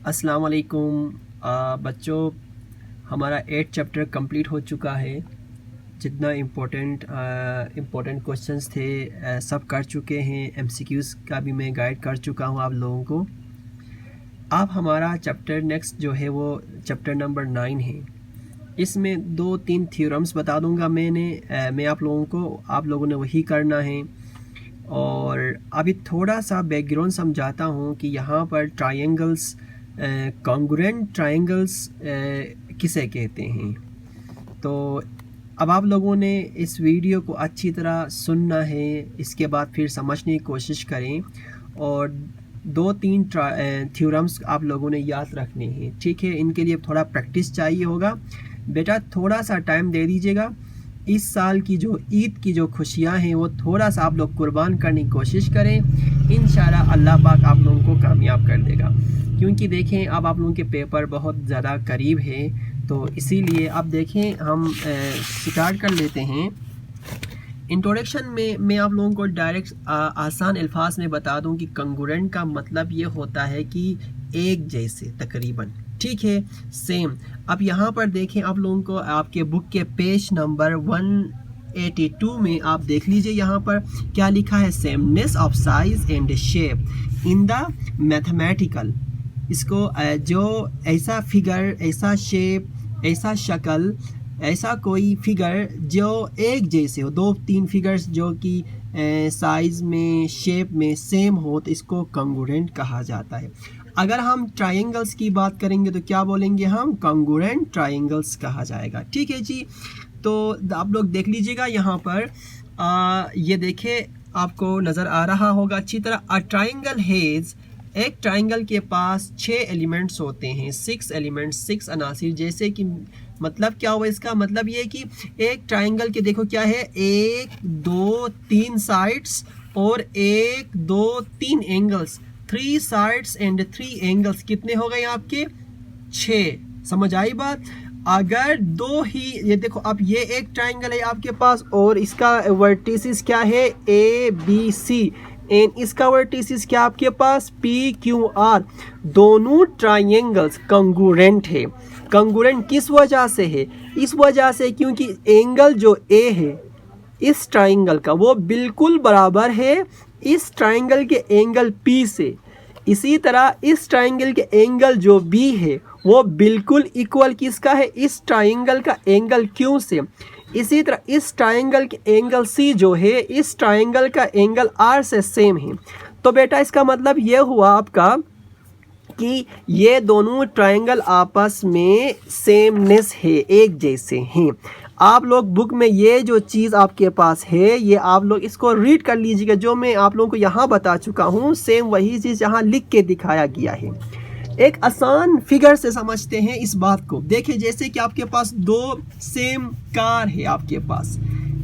अस्सलाम वालेकुम बच्चों, हमारा 8 चैप्टर कंप्लीट हो चुका है। जितना इम्पोर्टेंट क्वेश्चंस थे सब कर चुके हैं। एमसीक्यूज़ का भी मैं गाइड कर चुका हूँ आप लोगों को। अब हमारा चैप्टर नेक्स्ट जो है वो चैप्टर नंबर 9 है। इसमें 2-3 थ्योरम्स बता दूंगा मैं आप लोगों ने वही करना है। और अभी थोड़ा सा बैकग्राउंड समझाता हूँ कि यहाँ पर ट्रायंगल्स, कॉन्ग्रुएंट ट्रायंगल्स किसे कहते हैं। तो अब आप लोगों ने इस वीडियो को अच्छी तरह सुनना है, इसके बाद फिर समझने की कोशिश करें और 2-3 थ्योरम्स आप लोगों ने याद रखने हैं, ठीक है। इनके लिए थोड़ा प्रैक्टिस चाहिए होगा। बेटा थोड़ा सा टाइम दे दीजिएगा। इस साल की जो ईद की जो खुशियाँ हैं वो थोड़ा सा आप लोग कुर्बान करने की कोशिश करें। इंशाल्लाह अल्लाह पाक आप लोगों को कामयाब कर देगा। क्योंकि देखें अब आप लोगों के पेपर बहुत ज़्यादा करीब है, तो इसीलिए अब देखें हम स्टार्ट कर लेते हैं। इंट्रोडक्शन में मैं आप लोगों को डायरेक्ट आसान अल्फाज में बता दूं कि कंग्रुएंट का मतलब ये होता है कि एक जैसे तकरीबन, ठीक है, सेम। अब यहाँ पर देखें आप लोगों को आपके बुक के पेज नंबर 182 में आप देख लीजिए यहाँ पर क्या लिखा है, sameness of size and shape in the mathematical. इसको जो ऐसा फिगर, ऐसा शेप, ऐसा शक्ल, ऐसा कोई फिगर जो एक जैसे हो, 2-3 फिगर्स जो कि साइज़ में, शेप में सेम हो, तो इसको कंग्रुएंट कहा जाता है। अगर हम ट्रायंगल्स की बात करेंगे तो क्या बोलेंगे हम, कंग्रुएंट ट्रायंगल्स कहा जाएगा, ठीक है जी। तो आप लोग देख लीजिएगा यहाँ पर ये देखे आपको नज़र आ रहा होगा अच्छी तरह। अ ट्रायंगल हैज़, एक ट्रायंगल के पास 6 एलिमेंट्स होते हैं, 6 एलिमेंट्स, 6 अनासिर। जैसे कि मतलब क्या हुआ, इसका मतलब ये है कि एक ट्रायंगल के देखो क्या है, 1, 2, 3 साइड्स और 1, 2, 3 एंगल्स, 3 साइड्स एंड 3 एंगल्स। कितने हो गए आपके, 6। समझ आई बात। अगर दो ही, ये देखो अब ये एक ट्रायंगल है आपके पास और इसका वर्टिसेस क्या है, ABC, एंड इसका वर्टिसेस क्या आपके पास, PQR। दोनों ट्रायंगल्स कंग्रुएंट है। कंग्रुएंट किस वजह से है, इस वजह से क्योंकि एंगल जो A है इस ट्रायंगल का वो बिल्कुल बराबर है इस ट्रायंगल के एंगल P से। इसी तरह इस ट्रायंगल के एंगल जो B है वो बिल्कुल इक्वल किसका है, इस ट्रायंगल का एंगल Q से। इसी तरह इस ट्रायंगल के एंगल C जो है इस ट्रायंगल का एंगल R से सेम है। तो बेटा इसका मतलब ये हुआ आपका कि ये दोनों ट्रायंगल आपस में सेमनेस है, एक जैसे हैं। आप लोग बुक में ये जो चीज़ आपके पास है ये आप लोग इसको रीड कर लीजिएगा। जो मैं आप लोगों को यहाँ बता चुका हूँ सेम वही चीज़ यहाँ लिख के दिखाया गया है। एक आसान फिगर से समझते हैं इस बात को। देखिए जैसे कि आपके पास 2 सेम कार है आपके पास,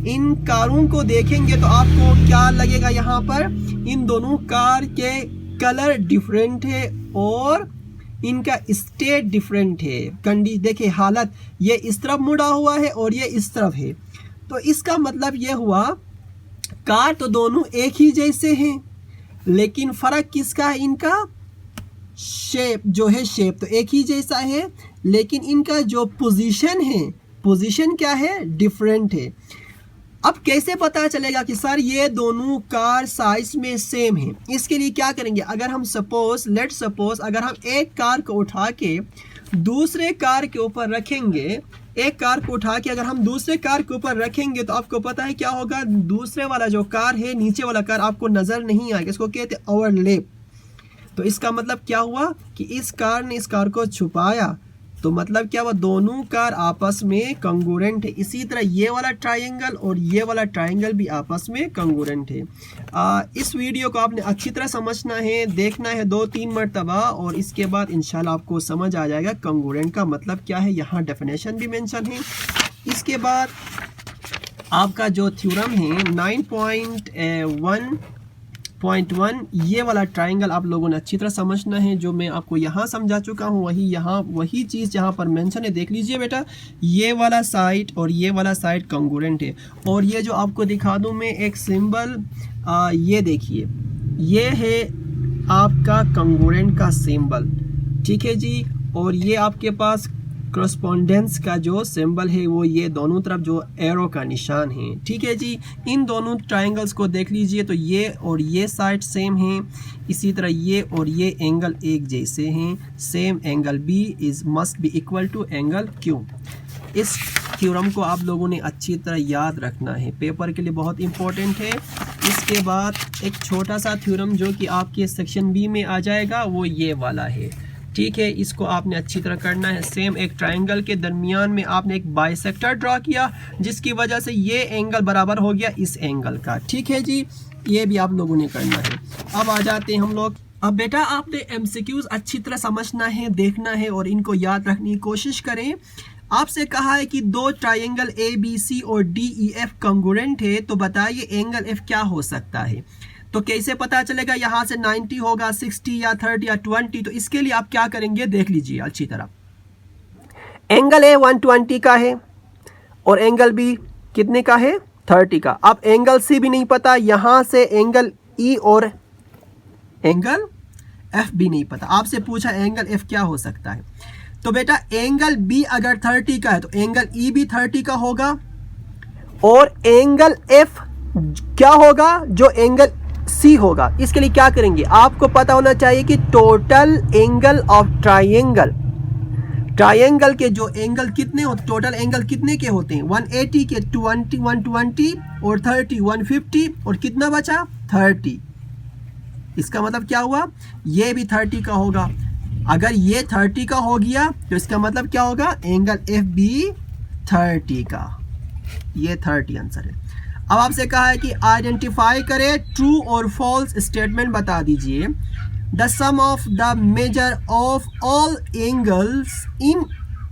इन कारों को देखेंगे तो आपको क्या लगेगा, यहाँ पर इन दोनों कार के कलर डिफरेंट है और इनका स्टेट डिफरेंट है। देखिए हालत, ये इस तरफ मुड़ा हुआ है और ये इस तरफ है। तो इसका मतलब ये हुआ कार तो दोनों एक ही जैसे हैं, लेकिन फ़र्क किसका है, इनका शेप जो है, शेप तो एक ही जैसा है, लेकिन इनका जो पोजीशन है, पोजीशन क्या है, डिफरेंट है। अब कैसे पता चलेगा कि सर ये दोनों कार साइज में सेम है। इसके लिए क्या करेंगे, अगर हम लेट्स सपोज अगर हम एक कार को उठा के दूसरे कार के ऊपर रखेंगे, एक कार को उठा के अगर हम दूसरे कार के ऊपर रखेंगे तो आपको पता है क्या होगा, दूसरे वाला जो कार है, नीचे वाला कार आपको नज़र नहीं आएगा। इसको कहते हैं ओवरलैप। तो इसका मतलब क्या हुआ कि इस कार ने इस कार को छुपाया, तो मतलब क्या हुआ, दोनों कार आपस में कंग्रुएंट है। इसी तरह ये वाला ट्रायंगल और ये वाला ट्रायंगल भी आपस में कंग्रुएंट है। इस वीडियो को आपने अच्छी तरह समझना है, देखना है 2-3 मरतबा, और इसके बाद इंशाल्लाह आपको समझ आ जाएगा कंग्रुएंट का मतलब क्या है। यहाँ डेफिनेशन भी मेंशन है। इसके बाद आपका जो थ्योरम है 9.1 ये वाला ट्रायंगल आप लोगों ने अच्छी तरह समझना है। जो मैं आपको यहाँ समझा चुका हूँ वही चीज़ यहाँ पर मेंशन है। देख लीजिए बेटा, ये वाला साइड और ये वाला साइड कंग्रुएंट है। और ये जो आपको दिखा दूँ मैं एक सिंबल, ये देखिए, ये है आपका कंग्रुएंट का सिंबल। ठीक है जी। और ये आपके पास करस्पॉन्डेंस का जो सिंबल है वो ये दोनों तरफ जो एरो का निशान है, ठीक है जी। इन दोनों ट्रायंगल्स को देख लीजिए तो ये और ये साइड सेम हैं, इसी तरह ये और ये एंगल एक जैसे हैं। Same angle B is must be equal to angle Q. इस थ्योरम को आप लोगों ने अच्छी तरह याद रखना है, पेपर के लिए बहुत इंपॉर्टेंट है। इसके बाद एक छोटा सा थ्योरम जो कि आपके सेक्शन बी में आ जाएगा वो ये वाला है, ठीक है। इसको आपने अच्छी तरह करना है। सेम एक ट्रायंगल के दरमियान में आपने एक बाइसेक्टर ड्रॉ किया जिसकी वजह से ये एंगल बराबर हो गया इस एंगल का, ठीक है जी। ये भी आप लोगों ने करना है। अब आ जाते हैं हम लोग। अब बेटा आपने एमसीक्यूज अच्छी तरह समझना है, देखना है और इनको याद रखने की कोशिश करें। आपसे कहा है कि दो ट्रायंगल ए बी सी और डी ई एफ कंग्रुएंट है, तो बताइए एंगल एफ क्या हो सकता है। तो कैसे पता चलेगा, यहाँ से 90 होगा, 60 या 30 या 20। तो इसके लिए आप क्या करेंगे देख लीजिए अच्छी तरह। एंगल ए 120 का है और एंगल बी कितने का है, 30 का। अब एंगल सी भी नहीं पता, यहाँ से एंगल ई और एंगल एफ भी नहीं पता। आपसे पूछा एंगल एफ क्या हो सकता है, तो बेटा एंगल बी अगर 30 का है तो एंगल ई भी 30 का होगा, और एंगल एफ क्या होगा, जो एंगल सी होगा। इसके लिए क्या करेंगे, आपको पता होना चाहिए कि टोटल एंगल ऑफ ट्रायंगल के जो एंगल कितने होते, टोटल एंगल कितने के होते हैं, 180 के, 20 120 और 30 150, और कितना बचा 30। इसका मतलब क्या हुआ, ये भी 30 का होगा। अगर ये 30 का हो गया तो इसका मतलब क्या होगा, एंगल एफ बी 30 का। ये 30 आंसर है। अब आपसे कहा है कि आइडेंटिफाई करें ट्रू और फॉल्स स्टेटमेंट बता दीजिए। The sum of the measure of all angles in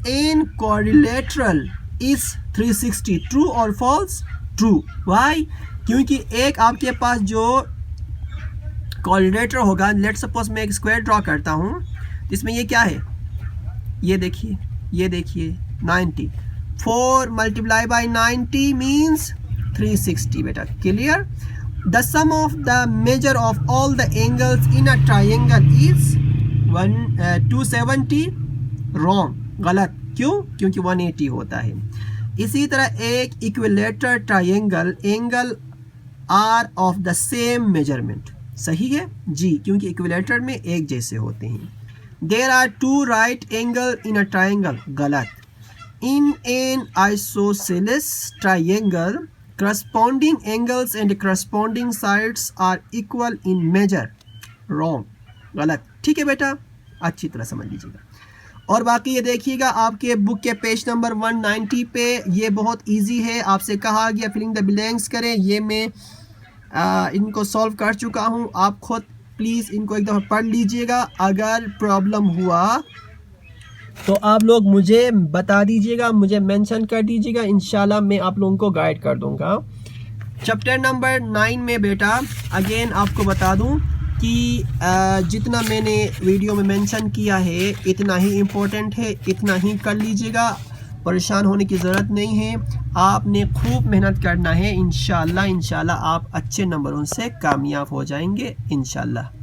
an quadrilateral is 360। True और फॉल्स, ट्रू। वाई, क्योंकि एक आपके पास जो क्वाड्रिलेटर होगा, लेट सपोज मैं एक स्क्वायर ड्रॉ करता हूँ, इसमें ये क्या है, ये देखिए 90, 4 मल्टीप्लाई बाई 90 मीन्स 360। बेटा clear. The sum of the measure of all the angles in a triangle is 270। Wrong, गलत। क्यों, क्योंकि 180 होता है। इसी तरह एक equilateral triangle angle are of the same measurement, सही है जी, क्योंकि इक्विलेटर में एक जैसे होते हैं। There are 2 right angle in a triangle, गलत। In an isosceles triangle corresponding angles and corresponding sides are equal in measure, wrong, गलत। ठीक है बेटा, अच्छी तरह समझ लीजिएगा। और बाकी ये देखिएगा आपके बुक के पेज नंबर 190 पे, ये बहुत इजी है। आपसे कहा गया फिलिंग द ब्लैंक्स करें, ये मैं इनको सॉल्व कर चुका हूँ। आप खुद प्लीज़ इनको एक दफ़ा पढ़ लीजिएगा। अगर प्रॉब्लम हुआ तो आप लोग मुझे बता दीजिएगा, मुझे मेंशन कर दीजिएगा, इंशाल्लाह मैं आप लोगों को गाइड कर दूंगा। चैप्टर नंबर 9 में बेटा अगेन आपको बता दूं कि जितना मैंने वीडियो में मेंशन किया है इतना ही इम्पोर्टेंट है, इतना ही कर लीजिएगा, परेशान होने की ज़रूरत नहीं है। आपने खूब मेहनत करना है, इंशाल्लाह आप अच्छे नंबरों से कामयाब हो जाएंगे इंशाल्लाह।